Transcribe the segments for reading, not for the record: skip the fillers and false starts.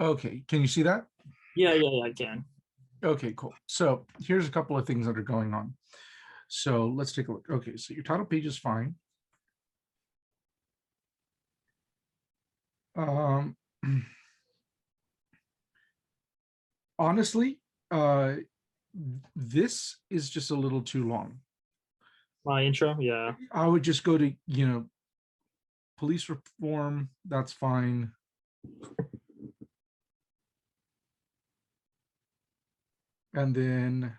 Okay, can you see that? Yeah, I can. Okay, cool. So here's a couple of things that are going on. So let's take a look. Okay, so your title page is fine. Um, honestly, this is just a little too long. My intro, yeah. I would just go to, police reform. That's fine. And then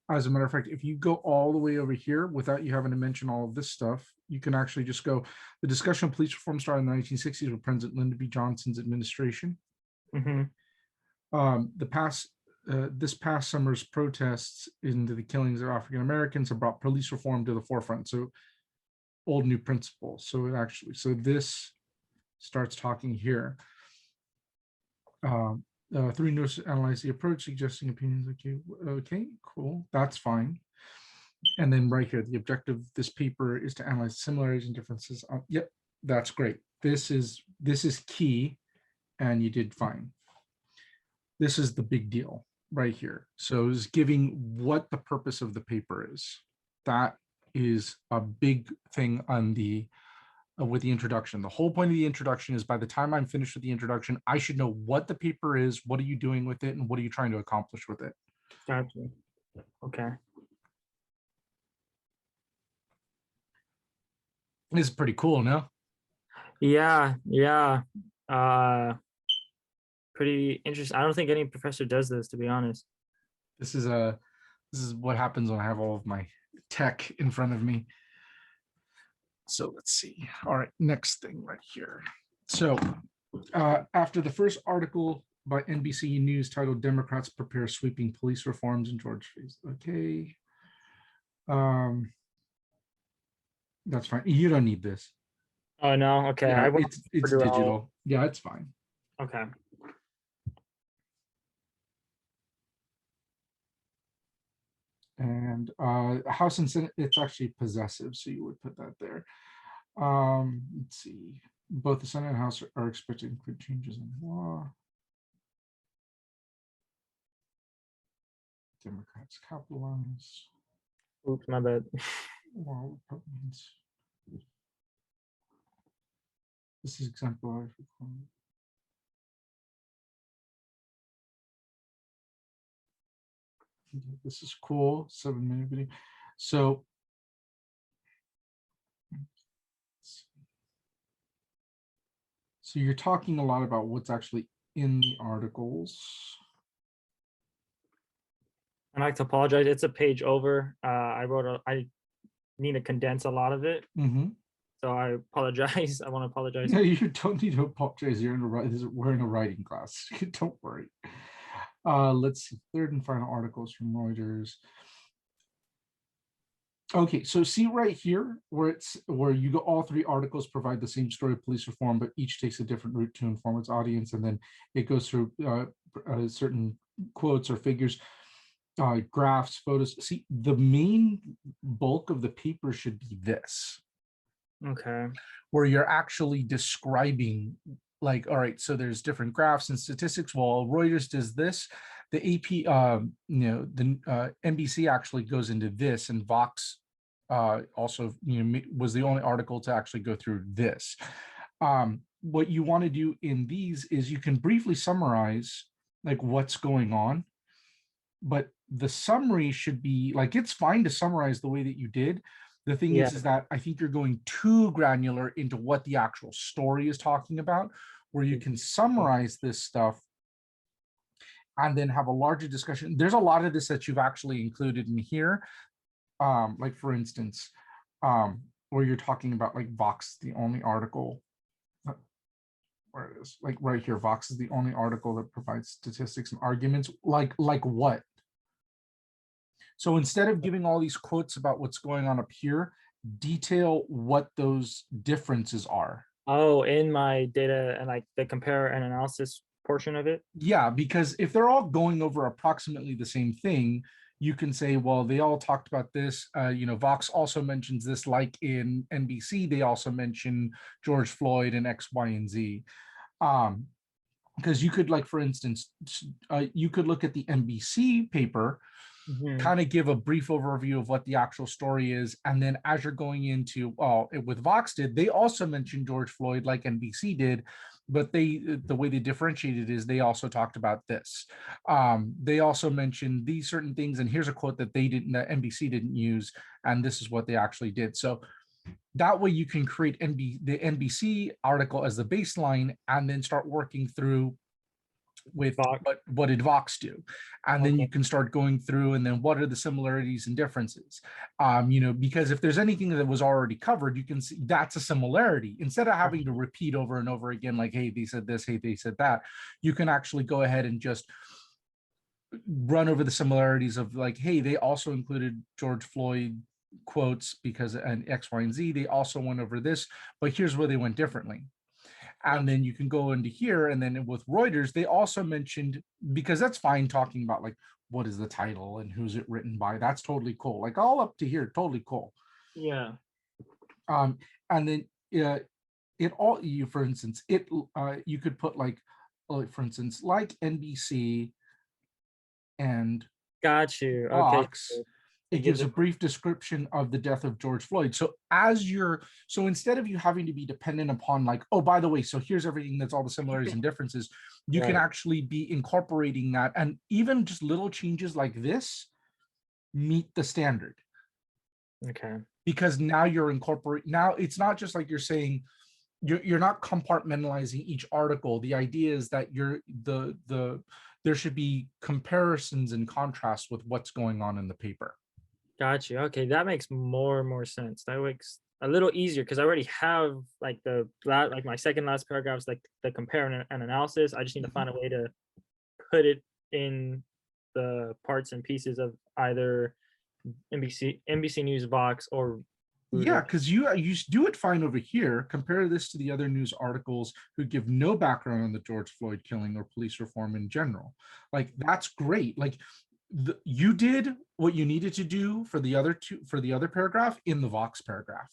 as a matter of fact, if you go all the way over here without you having to mention all of this stuff, you can actually just go, the discussion of police reform started in the 1960s with President Lyndon B. Johnson's administration. Hmm. This past summer's protests into the killings of African Americans have brought police reform to the forefront. So old new principles. So this starts talking here. Three notes analyze the approach, suggesting opinions. Okay, cool, that's fine. And then right here, the objective of this paper is to analyze similarities and differences. Yep, that's great. This is key, and you did fine. This is the big deal right here. So is giving what the purpose of the paper is. That is a big thing on the with the introduction. The whole point of the introduction is by the time I'm finished with the introduction, I should know what the paper is, what are you doing with it, and what are you trying to accomplish with it. Gotcha. Okay. This is pretty cool, no? Yeah. Uh, Pretty interesting. I don't think any professor does this, to be honest. This is what happens when I have all of my tech in front of me. So let's see. All right, next thing right here. So after the first article by NBC News titled "Democrats Prepare Sweeping Police Reforms" in George Face. Okay. That's fine. You don't need this. Oh no. Okay. I Yeah, won't it's do it all. digital. Yeah, it's fine. Okay. And House and Senate, it's actually possessive, so you would put that there. Let's see. Both the Senate and House are expected to include changes in law. Democrats capitalize. Oops, my bad. Well, Republicans. This is exemplary. This is cool. 7-minute video. So you're talking a lot about what's actually in the articles. I'd like to apologize. It's a page over. I need to condense a lot of it. Mm-hmm. So I apologize. I want to apologize. No, you don't need to apologize. We're in a writing class. Don't worry. Let's see. Third and final articles from Reuters. Okay, so see right here where you go, all three articles provide the same story of police reform, but each takes a different route to inform its audience, and then it goes through certain quotes or figures, graphs, photos. See, the main bulk of the paper should be this. Okay. Where you're actually describing, like, all right, so there's different graphs and statistics. Well, Reuters does this. The AP, the NBC actually goes into this, and Vox also, was the only article to actually go through this. What you want to do in these is you can briefly summarize like what's going on, but the summary should be like, it's fine to summarize the way that you did. The thing is that I think you're going too granular into what the actual story is talking about, where you can summarize this stuff and then have a larger discussion. There's a lot of this that you've actually included in here. Like for instance, where you're talking about like Vox, the only article, where it is, like right here, Vox is the only article that provides statistics and arguments. Like what? So instead of giving all these quotes about what's going on up here, detail what those differences are. Oh, in my data and like the compare and analysis portion of it. Yeah, because if they're all going over approximately the same thing, you can say, well, they all talked about this. Vox also mentions this, like in NBC, they also mention George Floyd and X, Y, and Z. Because you could, like, for instance, you could look at the NBC paper, Mhm. kind of give a brief overview of what the actual story is, and then as you're going into, with Vox did, they also mentioned George Floyd like NBC did, but the way they differentiated is they also talked about this. They also mentioned these certain things, and here's a quote that that NBC didn't use, and this is what they actually did. So that way you can create the NBC article as the baseline, and then start working through with Fox. what did Vox do, and then Okay. you can start going through, and then what are the similarities and differences. Because if there's anything that was already covered, you can see that's a similarity, instead of having to repeat over and over again, like, hey, they said this, hey, they said that. You can actually go ahead and just run over the similarities of, like, hey, they also included George Floyd quotes because, and X, Y, and Z, they also went over this, but here's where they went differently. And then you can go into here, and then with Reuters, they also mentioned, because that's fine talking about, like, what is the title and who's it written by. That's totally cool. Like, all up to here, totally cool. Yeah. Um, and then it all, you, for instance, you could put, like, for instance, like NBC and Got you. Okay. Fox, it It gives gives a it. brief description of the death of George Floyd. So instead of you having to be dependent upon, like, oh, by the way, so here's everything that's all the similarities and differences, you can Right. actually be incorporating that, and even just little changes like this meet the standard, Okay. because now you're incorporating. Now it's not just like you're saying, you're not compartmentalizing each article. The idea is that there should be comparisons and contrasts with what's going on in the paper. Got you. Okay, that makes more and more sense. That makes a little easier because I already have like like my second last paragraph is like the compare and analysis. I just need to Mhm. find a way to put it in the parts and pieces of either NBC News, Vox, or Yeah, Reuters. because you do it fine over here. Compare this to the other news articles who give no background on the George Floyd killing or police reform in general. Like, that's great. Like, you did what you needed to do for the other paragraph in the Vox paragraph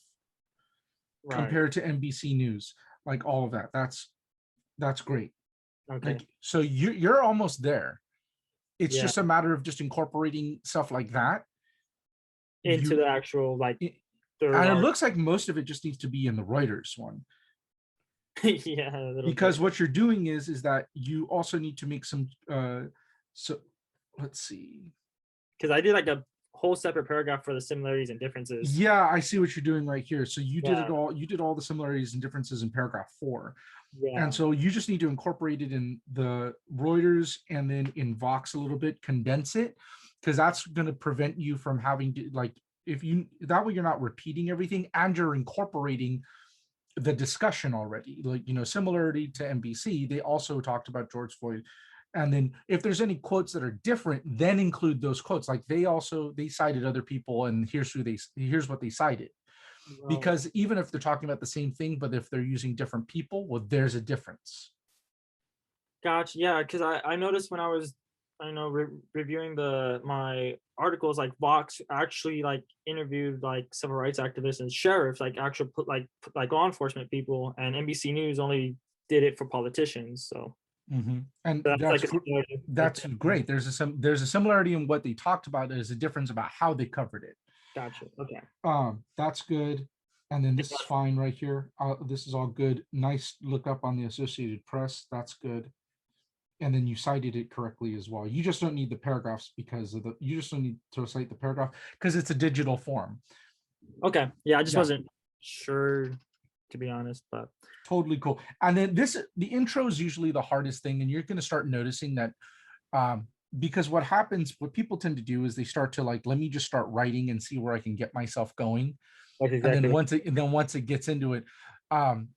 Right. compared to NBC News. Like, all of that. That's great. Okay. Like, so you're almost there. It's Yeah. just a matter of just incorporating stuff like that. Into You the actual like it- third and it arc. looks like most of it just needs to be in the Reuters one. Yeah, a little Because bit. what you're doing is that you also need to make some so let's see. Because I did like a whole separate paragraph for the similarities and differences. Yeah, I see what you're doing right here. So Yeah. you did all the similarities and differences in paragraph 4, and Yeah. so you just need to incorporate it in the Reuters, and then in Vox a little bit, condense it, because that's going to prevent you from having to, like, if you, that way you're not repeating everything, and you're incorporating the discussion already. Like, similarity to NBC, they also talked about George Floyd, and then if there's any quotes that are different, then include those quotes. Like, they cited other people, and here's what they cited. Right. Because even if they're talking about the same thing, but if they're using different people, well, there's a difference. Gotcha. Yeah, because I noticed when I was, I know, reviewing my articles, like Vox actually like interviewed like civil rights activists and sheriffs, like actual like law enforcement people, and NBC News only did it for politicians. So And that's like a similarity right that's there. great. There's a similarity in what they talked about. There's a difference about how they covered it. Gotcha. Okay. That's good. And then this is Yeah. fine right here. This is all good. Nice look up on the Associated Press. That's good. And then you cited it correctly as well. You just don't need the paragraphs, because you just don't need to cite the paragraph because it's a digital form. Okay. Yeah, I just Yeah, wasn't sure, to be honest, but totally cool. And then the intro is usually the hardest thing, and you're going to start noticing that, because what people tend to do is they start to, like, let me just start writing and see where I can get myself going. that's And then exactly what. once it gets into it, um,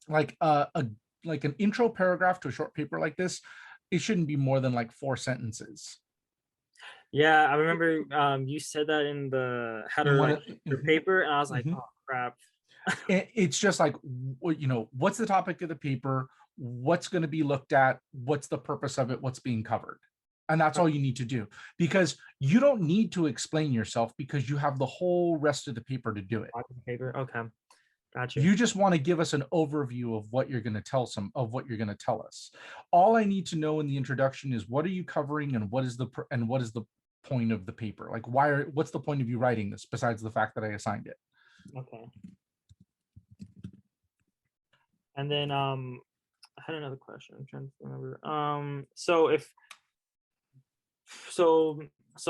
like like an intro paragraph to a short paper like this, it shouldn't be more than like 4 sentences. Yeah, I remember you said that in the how to In one write of your mhm, paper, and I was like, mhm. oh crap. It's just like, what's the topic of the paper, what's going to be looked at, what's the purpose of it, what's being covered, And that's all you need to do, because you don't need to explain yourself because you have the whole rest of the paper to do it. Paper. Okay. Gotcha. You just want to give us an overview of what you're going to tell us. All I need to know in the introduction is what are you covering and what is the point of the paper? Like, what's the point of you writing this besides the fact that I assigned it? Okay. And then I had another question. I'm trying to remember. So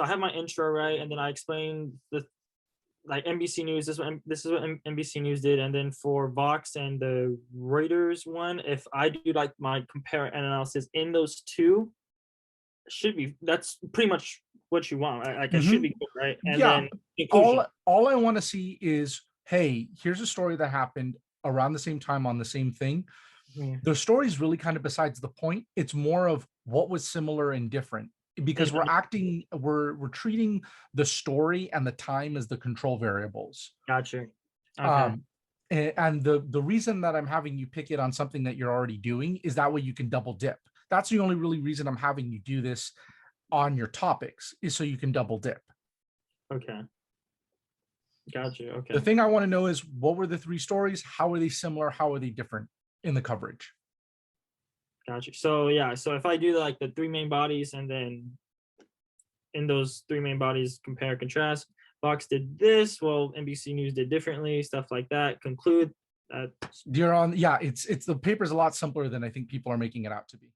I have my intro, right, and then I explained the like NBC News. This is what NBC News did, and then for Vox and the Reuters one, if I do like my compare and analysis in those two, that's pretty much what you want. Right? Like it should be good, right? And Yeah. then conclusion. All I want to see is, hey, here's a story that happened around the same time on the same thing. The story is really kind of besides the point. It's more of what was similar and different, because we're treating the story and the time as the control variables. Gotcha. Okay. And the reason that I'm having you pick it on something that you're already doing is that way you can double dip. That's the only really reason I'm having you do this on your topics, is so you can double dip. Okay. Gotcha. Okay. The thing I want to know is, what were the 3 stories? How are they similar? How are they different in the coverage? Gotcha. So yeah, so if I do like the 3 main bodies, and then in those 3 main bodies compare contrast, Fox did this, well, NBC News did differently, stuff like that. Conclude that. You're on, yeah, it's the paper's a lot simpler than I think people are making it out to be.